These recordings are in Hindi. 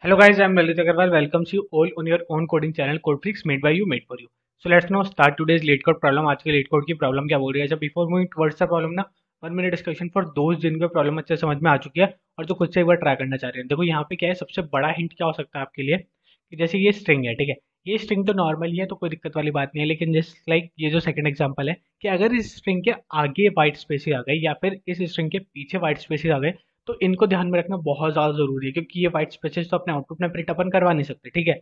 Hello guys, I am Lalit Agarwal. Welcomes you all on your own coding channel Codefreaks made by you, made for you. So let's now start today's late code problem. आज के late code की प्रॉब्लम क्या बोल रही है? जब before moving towards the problem ना 1 मिनट डिस्कशन फॉर दोस्त जिनको प्रॉब्लम अच्छे से समझ में आ चुकी है और जो खुद से एक बार ट्राई करना चाह रहे हैं. देखो यहाँ पे क्या है, सबसे बड़ा हिंट क्या हो सकता है आपके लिए कि जैसे ये स्ट्रिंग है, ठीक है. ये स्ट्रिंग तो नॉर्मल ही है तो कोई दिक्कत वाली बात नहीं है, लेकिन जस्ट लाइक ये जो सेकंड एग्जांपल है कि अगर इस स्ट्रिंग के आगे वाइट स्पेसेस आ गए या फिर इस स्ट्रिंग के पीछे वाइट स्पेसेस आ गए तो इनको ध्यान में रखना बहुत ज़्यादा ज़रूरी है, क्योंकि ये वाइट स्पेसेस तो अपने आउटपुट में प्रिंट अपन करवा नहीं सकते, ठीक है.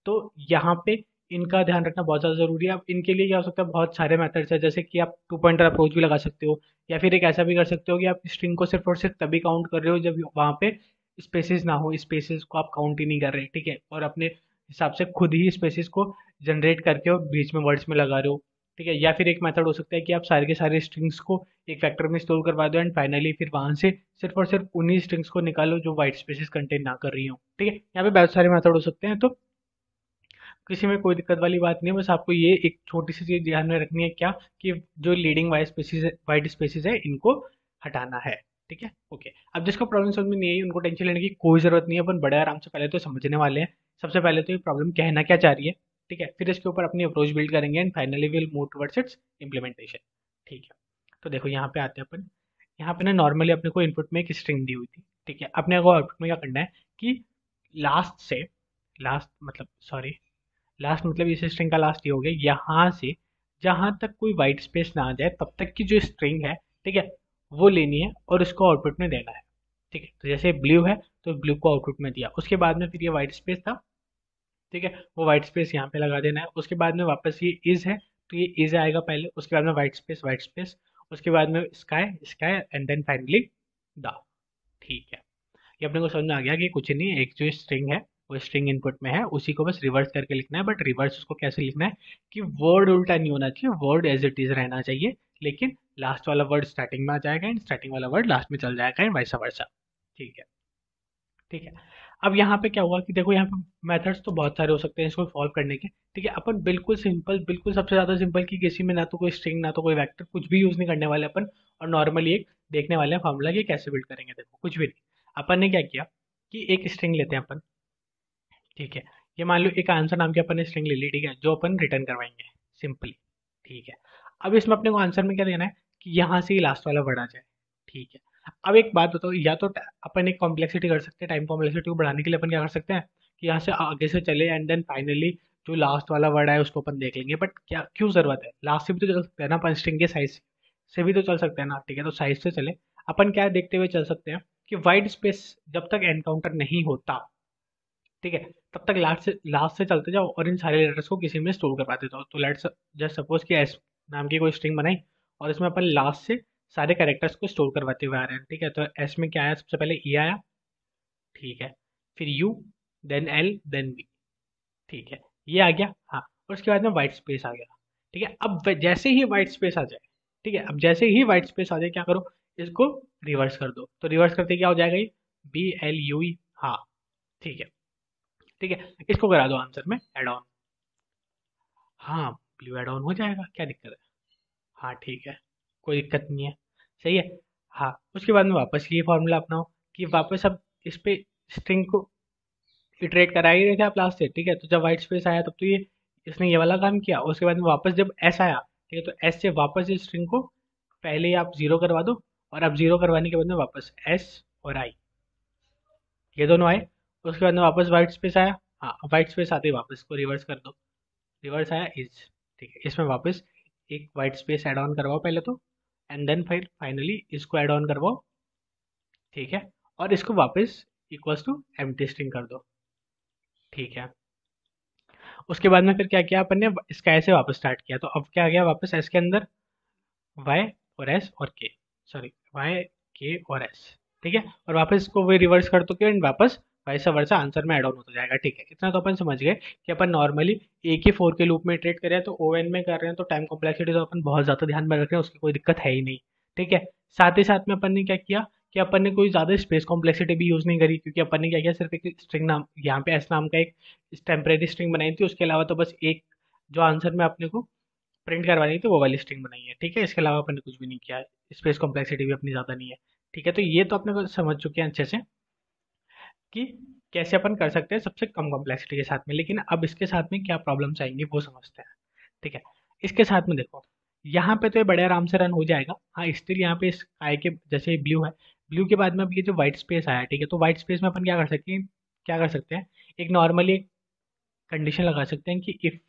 तो यहाँ पे इनका ध्यान रखना बहुत ज़्यादा ज़रूरी है. अब इनके लिए क्या हो सकता है, बहुत सारे मेथड्स है, जैसे कि आप टू पॉइंटर अप्रोच भी लगा सकते हो या फिर एक ऐसा भी कर सकते हो कि आप स्ट्रिंग को सिर्फ और सिर्फ तभी काउंट कर रहे हो जब वहाँ पे स्पेसेस ना हो, स्पेसेस को आप काउंट ही नहीं कर रहे, ठीक है, और अपने हिसाब से खुद ही स्पेसेस को जनरेट करके और बीच में वर्ड्स में लगा रहे हो, ठीक है. या फिर एक मेथड हो सकता है कि आप सारे के सारे स्ट्रिंग्स को एक फैक्टर में स्टोर करवा दो एंड फाइनली फिर वहां से सिर्फ और सिर्फ उन्हीं स्ट्रिंग्स को निकालो जो वाइट स्पेसेस कंटेन ना कर रही हो, ठीक है. यहाँ पे बहुत सारे मेथड हो सकते हैं, तो किसी में कोई दिक्कत वाली बात नहीं है. बस आपको ये एक छोटी सी चीज ध्यान में रखनी है क्या, कि जो लीडिंग वाइट स्पेसिस है इनको हटाना है, ठीक है. ओके, अब जिसको प्रॉब्लम समझ में नहीं आई उनको टेंशन लेने की कोई जरूरत नहीं है. अपन बड़े आराम से पहले तो समझने वाले हैं. सबसे पहले तो ये प्रॉब्लम कहना क्या चाह रही है, ठीक है, फिर इसके ऊपर अपनी अप्रोच बिल्ड करेंगे and finally will move towards it's implementation, ठीक है. तो देखो यहाँ पे आते हैं अपन. यहाँ पे ना नॉर्मली अपने को इनपुट में एक स्ट्रिंग दी हुई थी, ठीक है. अपने को आउटपुट में क्या करना है कि लास्ट से लास्ट मतलब सॉरी लास्ट मतलब इस स्ट्रिंग का लास्ट ये हो गया, यहाँ से जहां तक कोई वाइट स्पेस ना आ जाए तब तक की जो स्ट्रिंग है, ठीक है, वो लेनी है और इसको आउटपुट में देना है, ठीक है. तो जैसे ब्लू है तो ब्लू को आउटपुट में दिया, उसके बाद में फिर ये वाइट स्पेस था, ठीक है, वो वाइट स्पेस यहाँ पे लगा देना है. उसके बाद में वापस ये इज है तो ये इज आएगा पहले, उसके बाद में वाइट स्पेस, उसके बाद में sky sky and then finally the, ठीक है. ये अपने को समझ में आ गया कि कुछ नहीं, एक जो स्ट्रिंग है वो स्ट्रिंग इनपुट में है, उसी को बस रिवर्स करके लिखना है. बट रिवर्स उसको कैसे लिखना है कि वर्ड उल्टा नहीं होना चाहिए, वर्ड एज इट इज रहना चाहिए, लेकिन लास्ट वाला वर्ड स्टार्टिंग में आ जाएगा एंड स्टार्टिंग वाला वर्ड लास्ट में चल जाएगा एंड वैसा वर्सा, ठीक है. ठीक है. अब यहाँ पे क्या हुआ कि देखो यहाँ पे मेथड्स तो बहुत सारे हो सकते हैं इसको सॉल्व करने के, ठीक है. अपन बिल्कुल सिंपल, बिल्कुल सबसे ज्यादा सिंपल की किसी में ना तो कोई स्ट्रिंग ना तो कोई वेक्टर, कुछ भी यूज नहीं करने वाले अपन, और नॉर्मली एक देखने वाले हैं फॉर्मूला कि कैसे बिल्ड करेंगे. देखो कुछ भी नहीं, अपन ने क्या किया कि एक स्ट्रिंग लेते हैं अपन, ठीक है. ये मान लो एक आंसर नाम की अपन ने स्ट्रिंग ले ली, ठीक है, जो अपन रिटर्न करवाएंगे सिंपली, ठीक है. अब इसमें अपने को आंसर में क्या देना है कि यहाँ से ही लास्ट वाला वर्ड आ जाए, ठीक है. अब एक बात बताओ, या तो अपन एक कॉम्प्लेक्सिटी कर सकते हैं, टाइम कॉम्प्लेक्सिटी को बढ़ाने के लिए अपन क्या कर सकते हैं कि यहाँ से आगे से चले एंड देन फाइनली जो लास्ट वाला वर्ड है उसको अपन देख लेंगे. बट क्या क्यों जरूरत है, लास्ट से भी तो चल सकते हैं ना अपन, स्ट्रिंग के साइज से भी तो चल सकते हैं ना, ठीक है. तो साइज से चले, अपन क्या देखते हुए चल सकते हैं कि वाइट स्पेस जब तक एनकाउंटर नहीं होता, ठीक है, तब तक लास्ट से चलते जाओ और इन सारे लेटर्स को किसी में स्टोर करवाते जाओ. तो लेट्स जस्ट सपोज कि एस नाम की कोई स्ट्रिंग बनाई और इसमें अपन लास्ट से सारे कैरेक्टर्स को स्टोर करवाते हुए आ रहे हैं, ठीक है. तो एस में क्या आया, सबसे पहले ई आया, ठीक है, फिर U, then L, then V, ठीक है, ये आ गया. हाँ, और उसके बाद में व्हाइट स्पेस आ गया, ठीक है. अब जैसे ही व्हाइट स्पेस आ जाए, ठीक है, अब जैसे ही व्हाइट स्पेस आ जाए क्या करो, इसको रिवर्स कर दो. तो रिवर्स करते क्या हो जाएगा ये, बी एल यू ई, हाँ, ठीक है. ठीक है, इसको करा दो आंसर में एड ऑन. हाँ, ब्लू एड ऑन हो जाएगा, क्या दिक्कत है. हाँ ठीक है, कोई दिक्कत नहीं है, सही है. हाँ, उसके बाद में वापस ये फॉर्मूला अपनाओ कि वापस अब इस पे स्ट्रिंग को इटरेट करा ही रहे थे आप लास्ट से, ठीक है. तो जब वाइट स्पेस आया तब तो ये इसने ये वाला काम किया, उसके बाद में वापस जब एस आया, ठीक है, तो एस से वापस इस स्ट्रिंग को पहले ही आप जीरो करवा दो, और अब जीरो करवाने के बाद में वापस एस और आई, ये दोनों आए. उसके बाद में वापस वाइट स्पेस आया, हाँ, वाइट स्पेस आते ही वापस इसको रिवर्स कर दो, रिवर्स आया इज, ठीक है. इसमें वापस एक वाइट स्पेस ऐड ऑन करवाओ पहले तो, एंड देन फिर फाइनली इसको ऐड ऑन करवाओ, ठीक है, और इसको वापस इक्वल्स टू एम्प्टी स्ट्रिंग कर दो, ठीक है. उसके बाद में फिर क्या किया अपन ने, इसका ऐसे वापस स्टार्ट किया, तो अब क्या आ गया वापस एस के अंदर वाई और एस और के, सॉरी वाई के और एस, ठीक है, और वापस इसको वही रिवर्स कर दो कि एंड वापस वैसा वर्षा आंसर में ऐड ऑन होता जाएगा, ठीक है. इतना तो अपन समझ गए कि अपन नॉर्मली एक ही फोर के लूप में इटरेट कर रहे हैं, तो ओ एन में कर रहे हैं तो टाइम कॉम्प्लेक्सिटी तो अपन बहुत ज़्यादा ध्यान में रख रहे हैं, उसकी कोई दिक्कत है ही नहीं, ठीक है. साथ ही साथ में अपन ने क्या किया कि अपन ने कोई ज़्यादा स्पेस कॉम्प्लेक्सिटी भी यूज़ नहीं करी, क्योंकि अपन ने क्या किया, सिर्फ एक स्ट्रिंग नाम यहाँ पे एस नाम का एक टेम्परेरी स्ट्रिंग बनाई थी, उसके अलावा तो बस एक जो आंसर में अपने को प्रिंट करवानी थी वो वाली स्ट्रिंग बनाई है, ठीक है. इसके अलावा अपन ने कुछ भी नहीं किया है, स्पेस कॉम्प्लेक्सिटी भी अपनी ज़्यादा नहीं है, ठीक है. तो ये तो अपने को समझ चुके हैं अच्छे से कि कैसे अपन कर सकते हैं सबसे कम कॉम्प्लेक्सिटी के साथ में। लेकिन अब इसके साथ में क्या प्रॉब्लम्स आएंगी वो समझते हैं। ठीक है, इसके साथ में देखो, यहाँ पे तो ये बड़े आराम से रन हो जाएगा। हाँ, स्टिल यहाँ पे इस आई के जैसे ब्लू है, ब्लू के बाद में अब ये जो व्हाइट स्पेस आया, ठीक है, तो व्हाइट स्पेस में अपन क्या कर सकते हैं, एक नॉर्मली कंडीशन लगा सकते हैं कि इफ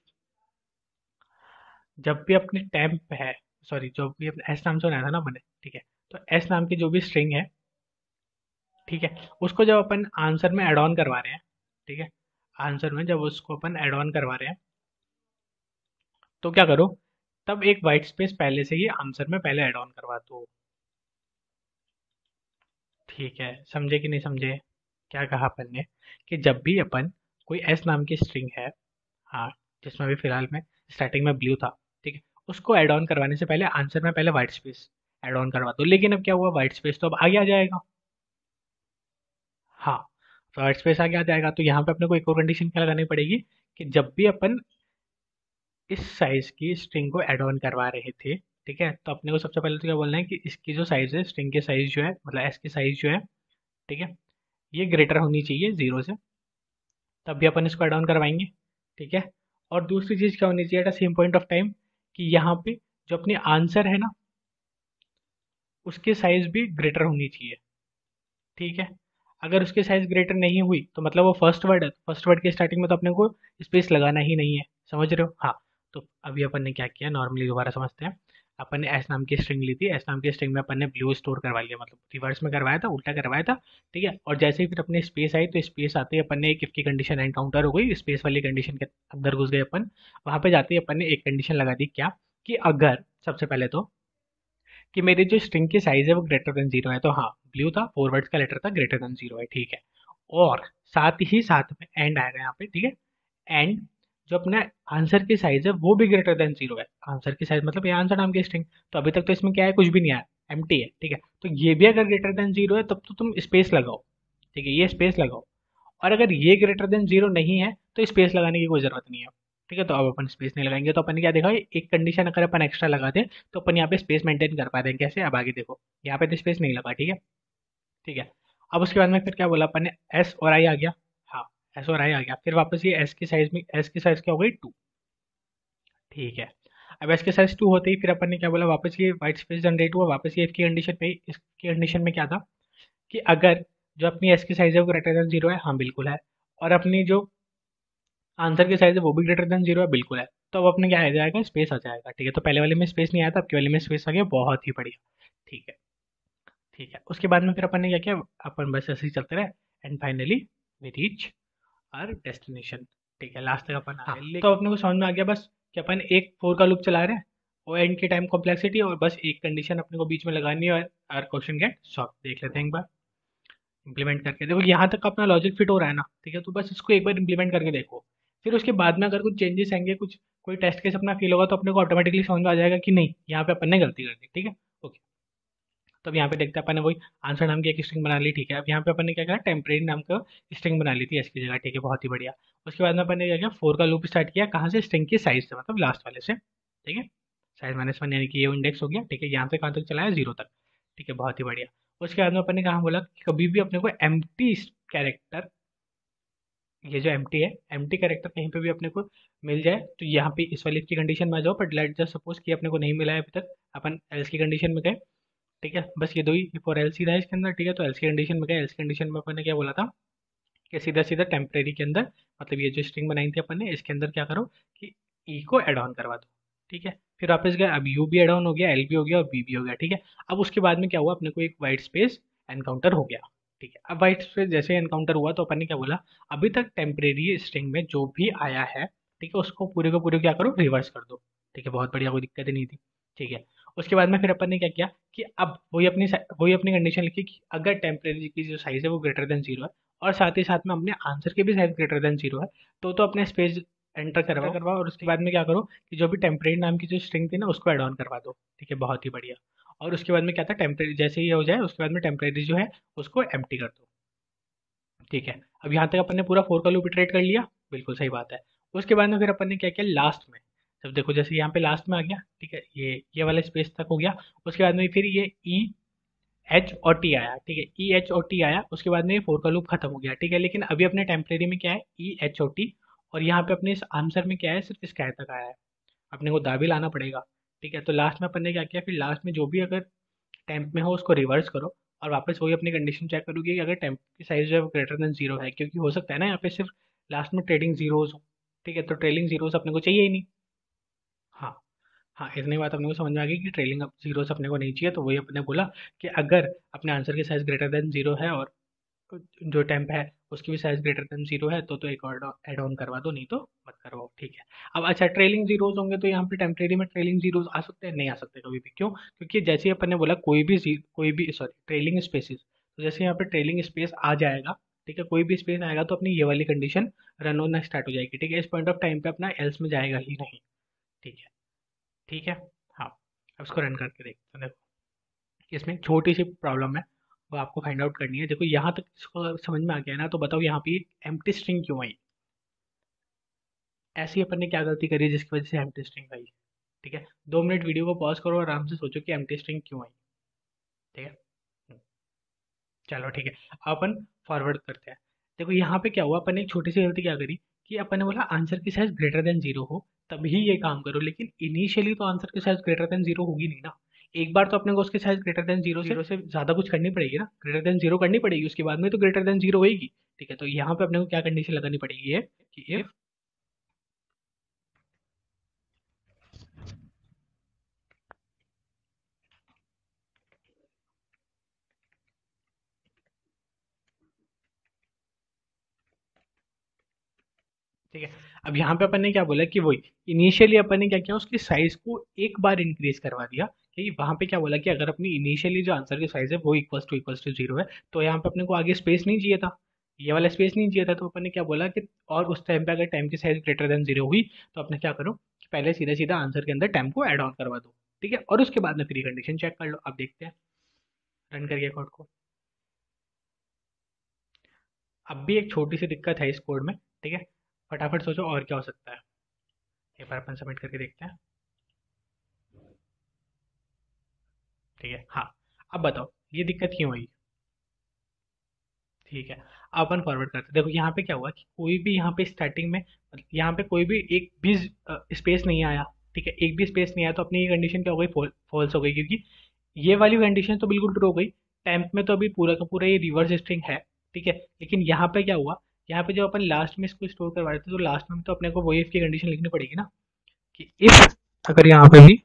जब भी अपने टेम्प है, सॉरी जो भी अपने एस नाम से बनाया था ना मैंने, ठीक है, तो एस नाम की जो भी स्ट्रिंग है, ठीक है, उसको जब अपन आंसर में एड ऑन करवा रहे हैं, ठीक है, आंसर में जब उसको अपन एड ऑन करवा रहे हैं, तो क्या करो, तब एक वाइट स्पेस पहले से ही आंसर में पहले ऐड ऑन करवा दो। ठीक है, समझे कि नहीं समझे? क्या कहा अपन ने कि जब भी अपन कोई एस नाम की स्ट्रिंग है, हाँ, जिसमें अभी फिलहाल में स्टार्टिंग में ब्लू था, ठीक है, उसको ऐड ऑन करवाने से पहले आंसर में पहले वाइट स्पेस ऐड ऑन करवा दो। लेकिन अब क्या हुआ, वाइट स्पेस तो अब आगे आ जाएगा। हाँ, तो वाइट स्पेस आगे आ जाएगा, तो यहाँ पे अपने को एक और कंडीशन क्या लगानी पड़ेगी कि जब भी अपन इस साइज की स्ट्रिंग को ऐड ऑन करवा रहे थे, ठीक है, तो अपने को सबसे पहले तो क्या बोलना है कि इसकी जो साइज है, स्ट्रिंग की साइज जो है, मतलब एस की साइज जो है, ठीक है, ये ग्रेटर होनी चाहिए 0 से, तब भी अपन इसको ऐड ऑन करवाएंगे। ठीक है, और दूसरी चीज़ क्या होनी चाहिए at same point of time, कि यहाँ पे जो अपनी आंसर है ना, उसकी साइज भी ग्रेटर होनी चाहिए। ठीक है, अगर उसकी साइज ग्रेटर नहीं हुई तो मतलब वो फर्स्ट वर्ड है, फर्स्ट वर्ड के स्टार्टिंग में तो अपने को स्पेस लगाना ही नहीं है। समझ रहे हो? हाँ, तो अभी अपन ने क्या किया, नॉर्मली दोबारा समझते हैं। अपन ने एस नाम की स्ट्रिंग ली थी, एस नाम की स्ट्रिंग में अपन ने ब्लू स्टोर करवा लिया, मतलब रिवर्स में करवाया था, उल्टा करवाया था। ठीक है, और जैसे ही फिर अपने स्पेस आई, तो स्पेस आते ही अपन ने एक इफ की कंडीशन एनकाउंटर हो गई, स्पेस वाली कंडीशन के अंदर घुस गए अपन। वहां पे जाते ही अपन ने एक कंडीशन लगा दी, क्या, कि अगर सबसे पहले तो कि मेरी जो स्ट्रिंग की साइज है वो ग्रेटर देन 0 है, तो हाँ, ब्लू था, 4 वर्ड्स का लेटर था, ग्रेटर देन 0 है, ठीक है। और साथ ही साथ में एंड आएगा यहाँ पे, ठीक है, एंड जो अपना आंसर की साइज है वो भी ग्रेटर देन 0 है। आंसर की साइज मतलब ये आंसर नाम की स्ट्रिंग, तो अभी तक तो इसमें क्या है, कुछ भी नहीं आया, एम्प्टी है, ठीक है, तो ये भी अगर ग्रेटर देन 0 है तब तो तुम स्पेस लगाओ। ठीक है, ये स्पेस लगाओ, और अगर ये ग्रेटर देन 0 नहीं है तो स्पेस लगाने की कोई ज़रूरत नहीं है। ठीक है, तो अब अपन स्पेस नहीं लगाएंगे, तो अपन ने क्या देखा, एक कंडीशन अगर अपन एक्स्ट्रा लगा दें तो अपन यहाँ पे स्पेस मेंटेन कर पा रहे हैं। कैसे, अब आगे देखो, यहाँ पे तो स्पेस नहीं लगा, ठीक है, ठीक है। अब उसके बाद में फिर क्या बोला अपन ने, एस और आई आ गया। हाँ, एस और आई आ गया, फिर वापस ये एस की साइज में, एस की साइज क्या हो गई, 2। ठीक है, अब एस के साइज 2 होते ही फिर अपन ने क्या बोला, वापस ये व्हाइट स्पेस जनरेट हुआ, वापस ये इसकी कंडीशन पे, इसकी कंडीशन में क्या था कि अगर जो अपनी एस की साइज है वो ग्रेटर देन 0 है, हाँ बिल्कुल है, और अपनी जो आंसर की साइज है वो भी ग्रेटर देन 0 है, बिल्कुल है, तो अब अपने क्या आ जाएगा, स्पेस आ जाएगा। ठीक है, तो पहले वाले में स्पेस नहीं आया था, अब के वाले में स्पेस आ गया, बहुत ही बढ़िया। ठीक है, ठीक है, उसके बाद में फिर अपन ने क्या किया, अपन बस ऐसे ही चलते रहे, and finally we reach our destination. ठीक है, लास्ट तक अपन आ गए, तो अपने को समझ में आ गया बस कि अपन एक फोर का लूप चला रहे हैं, और एंड के टाइम कॉम्प्लेक्सिटी, और बस एक कंडीशन अपने को बीच में लगानी है, और क्वेश्चन गेट सॉल्व। देख लेते हैं एक बार इम्प्लीमेंट करके, देखो यहाँ तक अपना लॉजिक फिट हो रहा है ना, ठीक है, तो बस इसको एक बार इम्प्लीमेंट करके देखो। फिर उसके बाद में अगर कुछ चेंजेस आएंगे, कुछ कोई टेस्ट केस अपना फील होगा, तो अपने को ऑटोमेटिकली समझ में आ जाएगा कि नहीं, यहाँ पे अपन ने गलती कर दी। ठीक है, ओके, तो अब यहाँ पे देखते हैं, अपन ने वही आंसर नाम की एक स्ट्रिंग बना ली। ठीक है, अब यहाँ पे अपन ने क्या किया, टेम्परेरी नाम का स्ट्रिंग बना ली थी एस की जगह। ठीक है, बहुत ही बढ़िया। उसके बाद में अपन ने क्या किया, फोर का लूप स्टार्ट किया, कहाँ से, स्ट्रिंग की साइज से, मतलब लास्ट वाले से। ठीक है, साइज -1 यानी कि ये इंडेक्स हो गया। ठीक है, यहाँ से कहाँ तक चला है, 0 तक। ठीक है, बहुत ही बढ़िया। उसके बाद में अपन ने कहा बोला कि कभी भी अपने को एम्प्टी कैरेक्टर, ये जो एम्प्टी है, एम्प्टी कैरेक्टर कहीं पे भी अपने को मिल जाए, तो यहाँ पे इस वाली की कंडीशन में आ जाओ, बट लेट जस्ट सपोज कि अपने को नहीं मिला है अभी तक, अपन एल्स की कंडीशन में गए। ठीक है, बस ये दो ही फॉर एल्स ही था इसके अंदर। ठीक है, तो एल्स की कंडीशन में गए, एल्स की कंडीशन में अपन ने क्या बोला था कि सीधा सीधा टेम्परेरी के अंदर, मतलब ये जो स्ट्रिंग बनाई थी अपन ने, इसके अंदर क्या करो कि ई को एड ऑन करवा दो। ठीक है, फिर वापस गए, अब यू भी एड ऑन हो गया, एल भी हो गया, और बी भी हो गया। ठीक है, अब उसके बाद में क्या हुआ, अपने को एक वाइट स्पेस एनकाउंटर हो गया। ठीक है, अब वाइट स्पेस जैसे एनकाउंटर हुआ, तो अपन ने क्या बोला, अभी तक टेम्परेरी स्ट्रिंग में जो भी आया है, ठीक है, उसको पूरे को पूरे क्या करो, रिवर्स कर दो। ठीक है, बहुत बढ़िया, कोई दिक्कत ही नहीं थी। ठीक है, उसके बाद में फिर अपन ने क्या किया कि अब वही अपनी कंडीशन लिखी कि अगर टेम्परेरी की जो साइज है वो ग्रेटर देन 0 है, और साथ ही साथ में हमने आंसर की भी साइज ग्रेटर देन 0 है, तो अपने स्पेस एंटर करवाओ, और उसके बाद में क्या करो कि जो भी टेम्परेरी नाम की जो स्ट्रिंग थी ना, उसको ऐड ऑन करवा दो। ठीक है, बहुत ही बढ़िया। और उसके बाद में क्या था, टेम्परेरी जैसे ही हो जाए, उसके बाद में टेम्परेरी जो है उसको एम्प्टी कर दो। ठीक है, अब यहाँ तक अपन ने पूरा फोर का लूप इटरेट कर लिया, बिल्कुल सही बात है। उसके बाद में फिर अपन ने क्या किया लास्ट में, जब देखो जैसे यहाँ पे लास्ट में आ गया, ठीक है, ये वाला स्पेस तक हो गया, उसके बाद में फिर ये ई एच और टी आया, ठीक है, ई एच और टी आया, उसके बाद में फोर का लूप खत्म हो गया, ठीक है। लेकिन अभी अपने टेम्परेरी में क्या है, ई एच और टी, और यहाँ पे अपने इस आंसर में क्या है, सिर्फ स्क्वायर तक आया है, अपने को दाबी लाना पड़ेगा, ठीक है। तो लास्ट में अपन ने क्या किया, फिर लास्ट में जो भी अगर टेम्प में हो उसको रिवर्स करो और वापस वही अपनी कंडीशन चेक करोगे कि अगर टेम्प की साइज जो है वो ग्रेटर देन जीरो है, क्योंकि हो सकता है ना यहाँ पे सिर्फ लास्ट में ट्रेलिंग जीरोज हो, ठीक है। तो ट्रेलिंग जीरोज अपने को चाहिए ही नहीं। हाँ, हाँ, इतनी बात अपने को समझ में आ गई कि ट्रेलिंग अब जीरोस अपने को नहीं चाहिए, तो वही अपने बोला कि अगर अपने आंसर की साइज ग्रेटर देन जीरो है और जो टेम्प है उसकी भी साइज ग्रेटर देन जीरो है, तो एक और एड ऑन करवा दो, नहीं तो मत करवाओ, ठीक है। अब अच्छा, ट्रेलिंग जीरोस होंगे तो यहाँ पे टेम्परेरी में ट्रेलिंग जीरोस आ सकते हैं, नहीं आ सकते कभी भी, क्यों? क्योंकि जैसे ही अपन ने बोला कोई भी सॉरी ट्रेलिंग स्पेसिस, तो जैसे यहाँ पे ट्रेलिंग स्पेस आ जाएगा, ठीक है, कोई भी स्पेस आएगा तो अपनी ये वाली कंडीशन रन होना स्टार्ट हो जाएगी, ठीक है। इस पॉइंट ऑफ टाइम पे अपना एल्स में जाएगा ही नहीं, ठीक है, ठीक है। हाँ, अब इसको रन करके देखते हैं। देखो इसमें एक छोटी सी प्रॉब्लम है, वो आपको फाइंड आउट करनी है। देखो यहाँ तक इसको समझ में आ गया ना, तो बताओ यहाँ पे एम्प्टी स्ट्रिंग क्यों आई? ऐसी अपन ने क्या गलती करी जिसकी वजह से एम्प्टी स्ट्रिंग आई? ठीक है, 2 मिनट वीडियो को पॉज करो और आराम से सोचो कि एम्प्टी स्ट्रिंग क्यों आई, ठीक है। चलो ठीक है, अब अपन फॉरवर्ड करते हैं। देखो यहाँ पे क्या हुआ, अपन ने एक छोटी सी गलती क्या करी कि अपन ने बोला आंसर की साइज ग्रेटर देन जीरो हो तभी ये काम करो, लेकिन इनिशियली तो आंसर की साइज ग्रेटर देन जीरो होगी नहीं ना। एक बार तो अपने को उसकी साइज ग्रेटर देन जीरो से ज्यादा कुछ करनी पड़ेगी ना, ग्रेटर देन जीरो करनी पड़ेगी, उसके बाद में तो ग्रेटर देन जीरो होगी, ठीक है। तो यहाँ पे अपने को क्या कंडीशन लगानी पड़ेगी है कि इफ, ठीक है। अब यहाँ पे अपन ने क्या बोला कि वही इनिशियली अपन ने क्या किया, उसकी साइज को एक बार इंक्रीज करवा दिया, कि वहाँ पे क्या बोला कि अगर अपनी इनिशियली जो आंसर की साइज है वो इक्वल्स टू जीरो है, तो यहाँ पे अपने को आगे स्पेस नहीं चाहिए था, ये वाला स्पेस नहीं चाहिए था, तो अपन ने क्या बोला कि और उस टाइम पे अगर टाइम की साइज ग्रेटर देन जीरो हुई तो अपने क्या करो कि पहले सीधा सीधा आंसर के अंदर टाइम को ऐड ऑन करवा दो, ठीक है, और उसके बाद में फ्री कंडीशन चेक कर लो। अब देखते हैं, रन करिए कोड को। अब भी एक छोटी सी दिक्कत है इस कोड में, ठीक है, फटाफट सोचो और क्या हो सकता है, एक बार अपन सबमिट करके देखते हैं, ठीक है। हाँ, अब बताओ ये दिक्कत क्यों आई? ठीक है, अब अपन फॉरवर्ड करते हैं। देखो यहाँ पे क्या हुआ कि कोई भी यहाँ पे स्टार्टिंग में यहाँ पे कोई भी एक भी स्पेस नहीं आया, ठीक है, एक भी स्पेस नहीं आया, तो अपनी ये कंडीशन क्या हो गई, फॉल्स हो गई, क्योंकि ये वाली कंडीशन तो बिल्कुल ट्रू हो गई। टेम्प में तो अभी पूरा का पूरा ये रिवर्स स्ट्रिंग है, ठीक है। लेकिन यहाँ पे क्या हुआ, यहाँ पे जब अपन लास्ट में इसको स्टोर करवा रहे थे तो लास्ट में तो अपने को वही की कंडीशन लिखनी पड़ेगी ना, कि इफ, अगर यहाँ पे भी,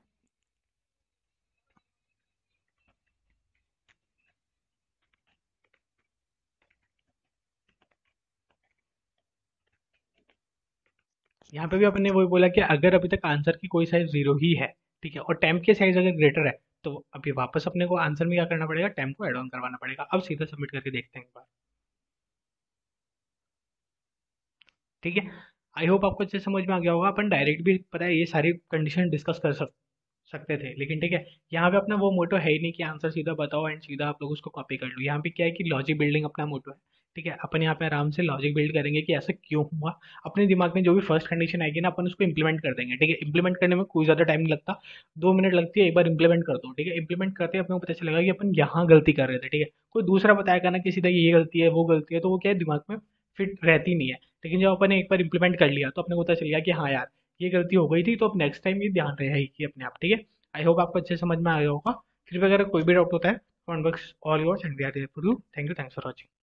यहाँ पे भी अपन ने वही बोला कि अगर अभी तक आंसर की कोई साइज जीरो ही है, ठीक है, और टेम्प की साइज अगर ग्रेटर है, तो अभी वापस अपने को आंसर में क्या करना पड़ेगा, टेम्प को एड ऑन करवाना पड़ेगा। अब सीधा सबमिट करके देखते हैं एक बार, ठीक है। आई होप आपको अच्छे से समझ में आ गया होगा। अपन डायरेक्ट भी पता है ये सारी कंडीशन डिस्कस कर सकते थे, लेकिन ठीक है, यहाँ पे अपना वो मोटो है ही नहीं कि आंसर सीधा बताओ एंड सीधा आप लोग उसको कॉपी कर लो। यहाँ पे क्या है कि लॉजिक बिल्डिंग अपना मोटो है, ठीक है। अपन यहाँ पे आराम से लॉजिक बिल्ड करेंगे कि ऐसा क्यों हुआ, अपने दिमाग में जो भी फर्स्ट कंडीशन आएगी ना अपन उसको इंप्लीमेंट कर देंगे, ठीक है। इंप्लीमेंट करने में कोई ज़्यादा टाइम नहीं लगता, 2 मिनट लगती है, एक बार इंप्लीमेंट कर दो, ठीक है। इंप्लीमेंट करते ही अपने को पता चलेगा कि अपन यहाँ गलती कर रहे थे, ठीक है। कोई दूसरा बताएगा ना कि सीधा ये गलती है वो गलती है, तो वो क्या है, दिमाग में फिट रहती नहीं है। लेकिन जब अपन ने एक बार इंप्लीमेंट कर लिया तो अपने को पता चल गया कि हाँ यार ये गलती हो गई थी, तो अब नेक्स्ट टाइम ये ध्यान रहेगी अपने आप, ठीक है। आई होप आपको अच्छे समझ में आया होगा। फिर भी अगर कोई भी डाउट होता है comment box all yours and we are there for you. Thank you, thanks for watching.